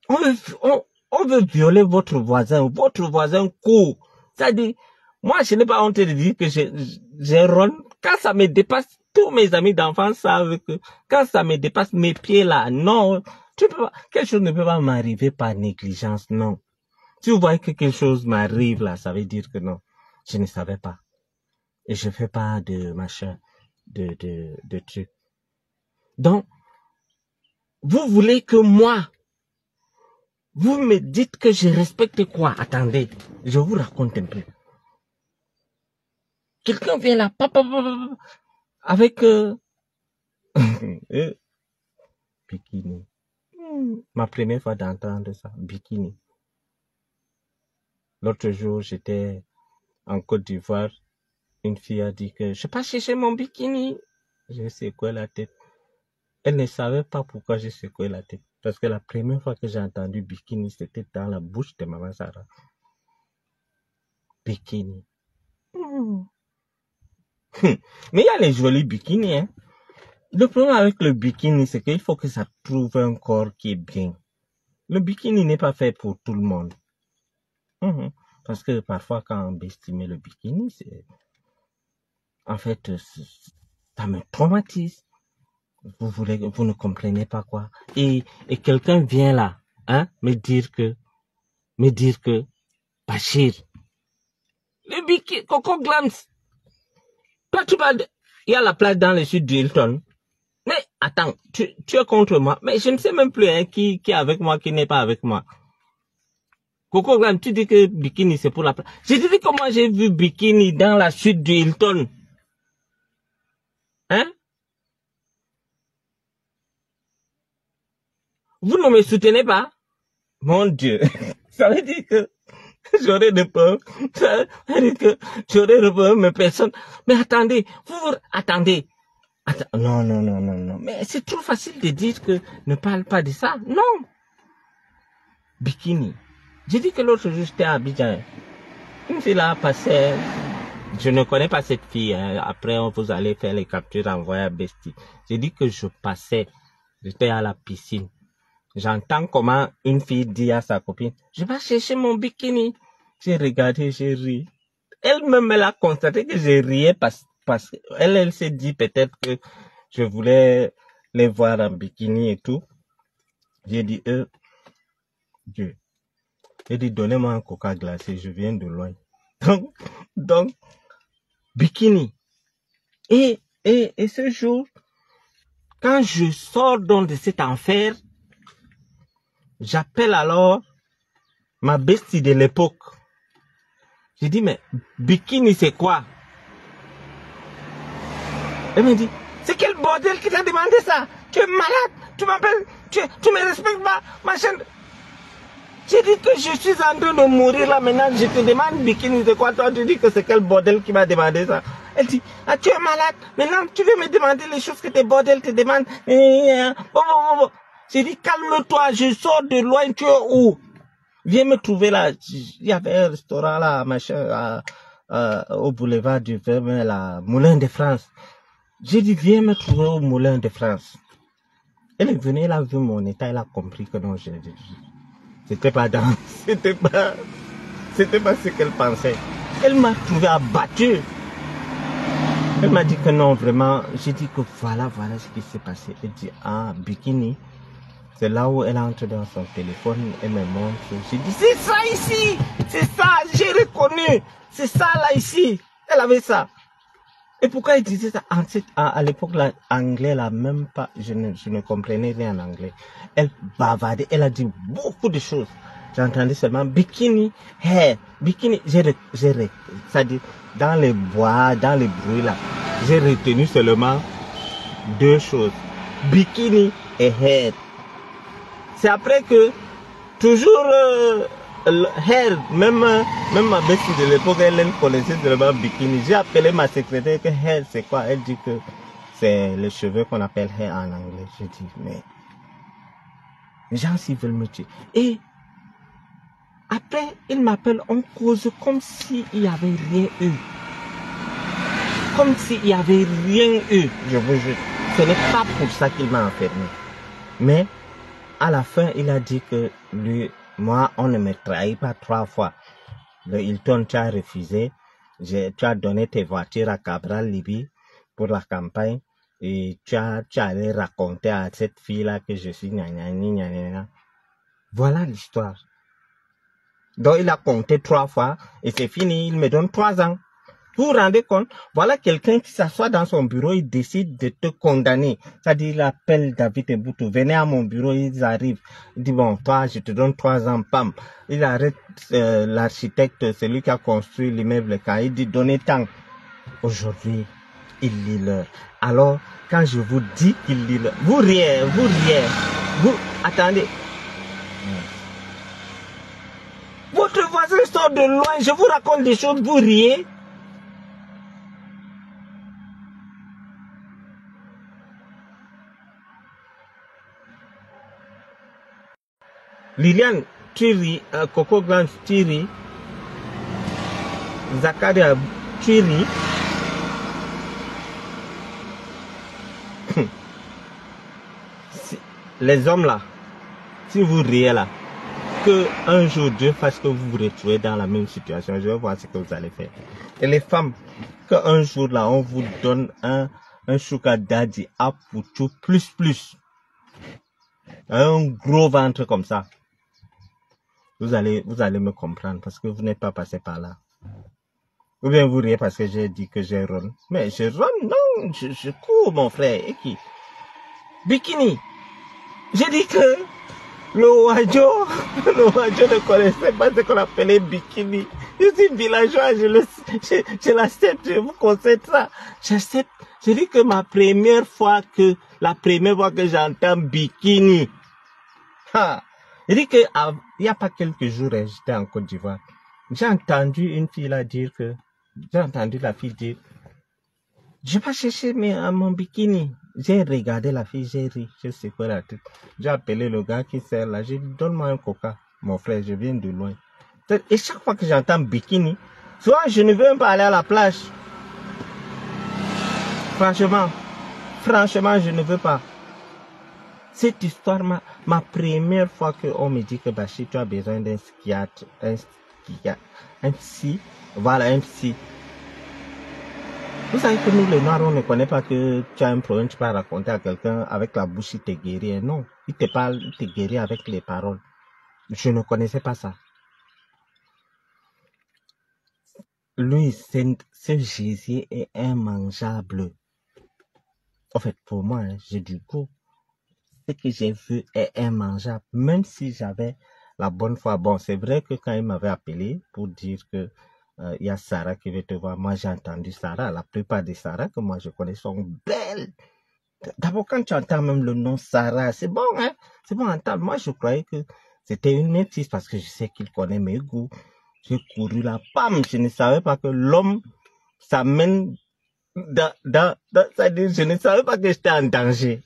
On veut violer votre voisin. Votre voisin court. C'est-à-dire, moi, je n'ai pas honte de dire que j'ai ronde. Quand ça me dépasse, tous mes amis d'enfance savent que quand ça me dépasse mes pieds là, non, quelque chose ne peut pas m'arriver par négligence, non. Si vous voyez que quelque chose m'arrive là, ça veut dire que non, je ne savais pas. Et je fais pas de machin, de trucs. Donc, vous voulez que moi, vous me dites que je respecte quoi? Attendez, je vous raconte un peu. Quelqu'un vient là, avec bikini. Ma première fois d'entendre ça, bikini. L'autre jour, j'étais en Côte d'Ivoire. Une fille a dit que je pas chercher mon bikini. J'ai secoué la tête. Elle ne savait pas pourquoi j'ai secoué la tête. Parce que la première fois que j'ai entendu bikini, c'était dans la bouche de Maman Sarah. Bikini. Mais il y a les jolis bikinis, hein. Le problème avec le bikini, c'est qu'il faut que ça trouve un corps qui est bien. Le bikini n'est pas fait pour tout le monde. Parce que parfois, quand on estime le bikini, c'est... En fait, ça me traumatise. Vous ne comprenez pas quoi. Et quelqu'un vient là, hein, me dire que, Bachir, le bikini, Coco Glams, toi tu parles il y a la place dans le sud d'Hilton. Mais attends, tu es contre moi. Mais je ne sais même plus hein, qui est avec moi, qui n'est pas avec moi. Coco Glams, tu dis que bikini c'est pour la place. Je te dis comment j'ai vu bikini dans la sud d'Hilton. Hein? Vous ne me soutenez pas? Mon Dieu. Ça veut dire que j'aurais de peur. Ça veut dire que j'aurais de peur, mais personne. Mais attendez, attendez. Non. Mais c'est trop facile de dire que ne parle pas de ça. Non. Bikini. J'ai dit que l'autre jour, j'étais à Abidjan. Une fille là passait. Je ne connais pas cette fille. Hein. Après, vous allez faire les captures envoyées à Bestie. J'ai dit que je passais. J'étais à la piscine. J'entends comment une fille dit à sa copine, je vais chercher mon bikini. J'ai regardé, j'ai ri. elle-même, elle a constaté que je riais parce qu'elle s'est dit peut-être que je voulais les voir en bikini et tout. J'ai dit, Dieu. J'ai dit, donnez-moi un coca glacé, je viens de loin. Donc, bikini. Et ce jour, quand je sors donc de cet enfer, j'appelle alors ma bestie de l'époque. J'ai dit, mais bikini, c'est quoi? Elle me dit, c'est quel bordel qui t'a demandé ça? Tu es malade, tu m'appelles, tu me respectes pas, machin. J'ai dit que je suis en train de mourir là maintenant, je te demande bikini, c'est quoi? Toi, tu dis que c'est quel bordel qui m'a demandé ça? Elle dit, ah, tu es malade, maintenant tu veux me demander les choses que tes bordels te demandent. J'ai dit, calme-toi, je sors de loin, tu es où? Viens me trouver là. Il y avait un restaurant là, machin, au boulevard du Vermeil, là, Moulin de France. J'ai dit, viens me trouver au Moulin de France. Elle est venue, elle a vu mon état, elle a compris que non, c'était pas dans, c'était pas ce qu'elle pensait. Elle m'a trouvé abattu. Elle m'a dit que non, vraiment, j'ai dit que voilà ce qui s'est passé. Elle dit, ah, bikini. C'est là où elle entre dans son téléphone, elle me montre. J'ai dit, c'est ça ici, c'est ça, j'ai reconnu, c'est ça là ici. Elle avait ça. Et pourquoi elle disait ça? À l'époque, l'anglais, là, même pas, je ne comprenais rien en anglais. Elle bavardait, elle a dit beaucoup de choses. J'entendais seulement bikini, hair, bikini. C'est-à-dire, dans les bois, dans les bruits là, j'ai retenu seulement deux choses. Bikini et hair. C'est après que, toujours, hair, même ma bestie de l'époque, elle connaissait seulement bikini. J'ai appelé ma secrétaire que hair, c'est quoi? Elle dit que c'est les cheveux qu'on appelle hair en anglais. Je dis, mais les gens s'ils veulent me tuer. Et après, il m'appelle, on cause comme s'il n'y avait rien eu. Comme s'il n'y avait rien eu, je vous jure. Ce n'est pas pour ça qu'il m'a enfermé. Mais, à la fin, il a dit que lui, moi, on ne me trahit pas 3 fois. Le Hilton, tu as refusé. Tu as donné tes voitures à Cabral Libye pour la campagne. Et tu allais raconter à cette fille-là que je suis gna. Voilà l'histoire. Donc, il a compté 3 fois et c'est fini. Il me donne 3 ans. Vous vous rendez compte? Voilà quelqu'un qui s'assoit dans son bureau, il décide de te condamner. C'est-à-dire, il appelle David et Boutou. Venez à mon bureau, ils arrivent. Il dit, bon, toi, je te donne 3 ans, pam. Il arrête l'architecte, celui qui a construit l'immeuble, quand il dit, donnez tant. Aujourd'hui, il lit l'heure. Alors, quand je vous dis qu'il lit l'heure, vous riez. Vous, attendez. Votre voisin sort de loin, je vous raconte des choses, vous riez. Liliane, tu ris, Coco Blanche, tu ris, Zakaria, tu ris. Les hommes là, si vous riez là, que un jour Dieu fasse que vous vous retrouvez dans la même situation, je vais voir ce que vous allez faire. Et les femmes, que un jour là, on vous donne un chouka daddy à poutou plus. Un gros ventre comme ça. Vous allez me comprendre parce que vous n'êtes pas passé par là. Ou bien vous riez parce que j'ai dit que j'ai ronne. Mais je ronne, non, je cours mon frère. Et qui? Bikini. J'ai dit que le Wadjo ne connaissait pas ce qu'on appelait bikini. Je suis villageois, je l'accepte, je vous conseille ça. J'accepte. J'ai dit que la première fois que j'entends bikini. J'ai dit que il n'y a pas quelques jours, j'étais en Côte d'Ivoire. J'ai entendu une fille là dire que, j'ai pas cherché mon bikini. J'ai regardé la fille, j'ai ri, j'ai secoué la tête. J'ai appelé le gars qui sert là, j'ai dit, donne-moi un coca. Mon frère, je viens de loin. Et chaque fois que j'entends bikini, soit je ne veux même pas aller à la plage. Franchement, je ne veux pas. Cette histoire, ma première fois qu'on me dit que Bachir, tu as besoin d'un psychiatre, psychiatre, un psy, voilà, un psy. Vous savez que nous, les Noirs, on ne connaît pas que tu as un problème, tu peux raconter à quelqu'un avec la bouche, il te guérit. Non, il te parle, il te guérit avec les paroles. Je ne connaissais pas ça. Lui, ce gésier est immangeable. En fait, pour moi, hein, j'ai du goût. Ce que j'ai vu est immangeable. Même si j'avais la bonne foi. Bon, c'est vrai que quand il m'avait appelé pour dire que il y a Sarah qui veut te voir, moi j'ai entendu Sarah. La plupart des Sarah que moi je connais sont belles. D'abord, quand tu entends même le nom Sarah, c'est bon, hein? C'est bon à entendre. Moi, je croyais que c'était une métisse parce que je sais qu'il connaît mes goûts. J'ai couru la pam. Je ne savais pas que l'homme s'amène c'est-à-dire, je ne savais pas que j'étais en danger.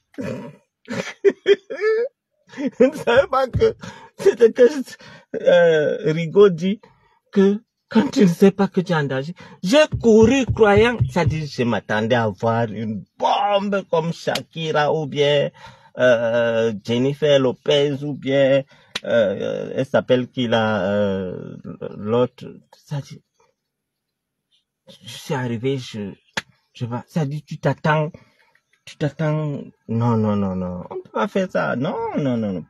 Je ne savais pas que c'était que Rigaud dit que quand tu ne sais pas que tu es en danger, j'ai couru croyant, c'est-à-dire je m'attendais à voir une bombe comme Shakira ou bien Jennifer Lopez ou bien elle s'appelle qui là l'autre, c'est-à-dire je suis arrivé, je vois, c'est-à-dire tu t'attends, non, non, non, non, on ne peut pas faire ça, non, non, non, non,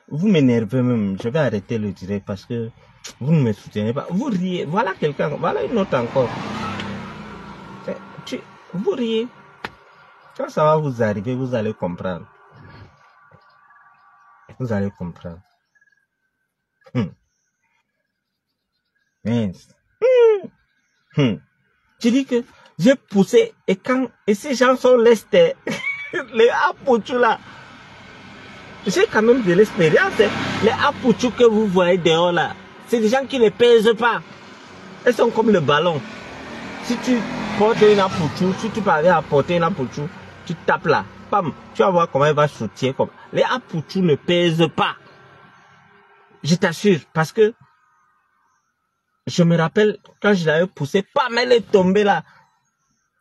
vous m'énervez même, je vais arrêter le direct parce que vous ne me soutenez pas, vous riez, voilà quelqu'un, voilà une autre encore, vous riez, quand ça va vous arriver, vous allez comprendre, vous allez comprendre. Mince. Tu dis que j'ai poussé et ces gens sont lestés, les apouchous là. J'ai quand même de l'expérience. Hein. Les apouchous que vous voyez dehors là, c'est des gens qui ne pèsent pas. Elles sont comme le ballon. Si tu portes une apouchou, si tu parviens à porter une apouchou, tu tapes là, pam, tu vas voir comment elle va sauter. Comme. Les apouchous ne pèsent pas. Je t'assure, parce que je me rappelle quand je l'avais poussée, pam, elle est tombée là.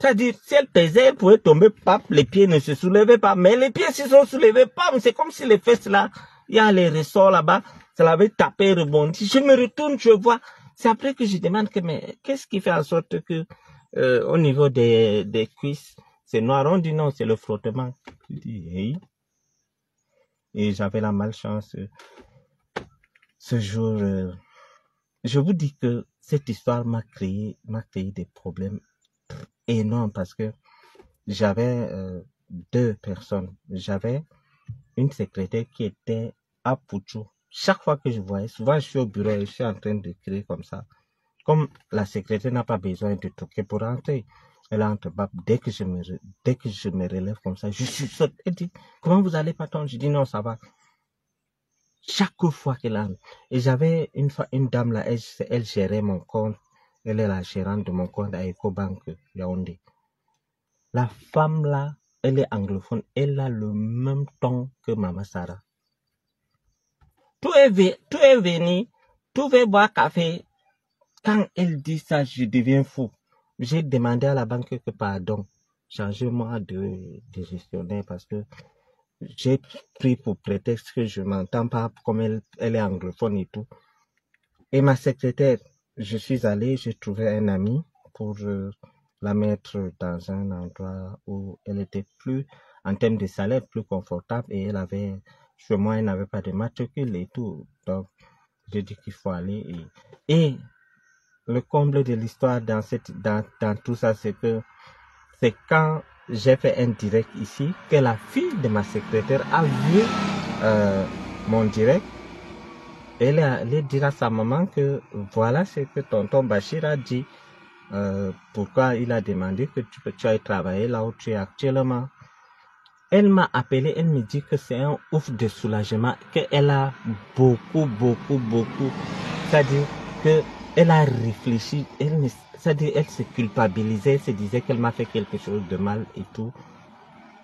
C'est-à-dire, si elle pesait, elle pouvait tomber, pam, les pieds ne se soulevaient pas. Mais les pieds se sont soulevés, pam, c'est comme si les fesses là, il y a les ressorts là-bas, ça l'avait tapé, rebondi. Je me retourne, je vois. C'est après que je demande que, mais qu'est-ce qui fait en sorte que, au niveau des cuisses, c'est noir? On dit non, c'est le frottement. Je dis, hey. Et j'avais la malchance, ce jour, je vous dis que cette histoire m'a créé des problèmes énormes parce que j'avais deux personnes. J'avais une secrétaire qui était à Pouchou. Chaque fois que je voyais, souvent je suis au bureau et je suis en train de créer comme ça. Comme la secrétaire n'a pas besoin de truquer pour rentrer, elle entre. Dès que je me relève comme ça, je suis saute. Elle dit, comment vous allez, patron? Je dis non, ça va. Chaque fois qu'elle entre. Et j'avais une dame là, elle gérait mon compte. Elle est la gérante de mon compte à Ecobank Yaoundé. La femme là, elle est anglophone, elle a le même ton que Maman Sarah. Tout est venu, tout veut boire café. Quand elle dit ça, je deviens fou. J'ai demandé à la banque que pardon, changez-moi de gestionnaire parce que j'ai pris pour prétexte que je m'entends pas comme elle est anglophone et tout. Et ma secrétaire, je suis allé, j'ai trouvé un ami pour la mettre dans un endroit où elle était plus, en termes de salaire, plus confortable et elle avait, chez moi, elle n'avait pas de matricule et tout. Donc, j'ai dit qu'il faut aller. Et le comble de l'histoire dans tout ça, c'est que c'est quand j'ai fait un direct ici que la fille de ma secrétaire a vu mon direct. Elle allait dire à sa maman que voilà ce que tonton Bachir a dit. Pourquoi il a demandé que tu ailles travailler là où tu es actuellement. Elle m'a appelé, elle me dit que c'est un ouf de soulagement, qu'elle a beaucoup. C'est-à-dire qu'elle a réfléchi, c'est-à-dire elle se culpabilisait, elle se disait qu'elle m'a fait quelque chose de mal et tout.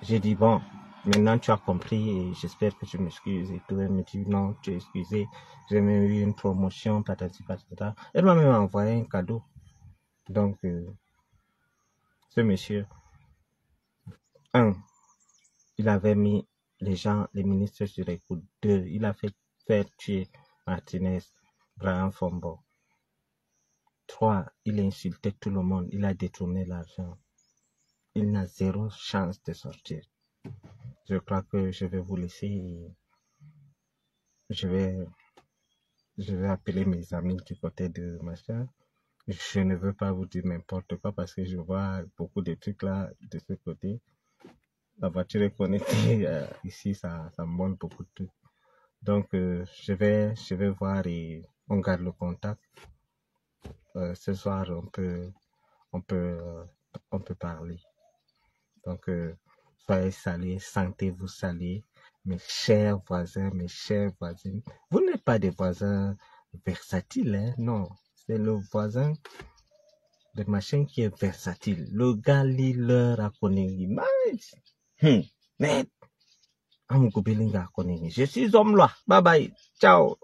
J'ai dit bon, maintenant tu as compris et j'espère que tu m'excuses et tout. Elle me dit non, tu es excusé, j'ai même eu une promotion, patati patata. Elle m'a même envoyé un cadeau. Donc, ce monsieur, il avait mis les ministres sur les coups. 2, il a fait faire tuer Martinez, Brian Fombo. 3, il a insulté tout le monde, il a détourné l'argent. Il n'a 0 chance de sortir. Je crois que je vais vous laisser. Je vais appeler mes amis du côté de machin. Je ne veux pas vous dire n'importe quoi parce que je vois beaucoup de trucs là de ce côté. La voiture est connectée ici, ça me montre beaucoup de trucs. Donc je vais voir et on garde le contact. Ce soir on peut parler. Donc soyez salués, sentez-vous salués, mes chers voisins, mes chères voisines. Vous n'êtes pas des voisins versatiles, hein? Non, c'est le voisin de machin qui est versatile. Le gars lit l'heure à Konengi. Mais, je suis homme là. Bye bye. Ciao.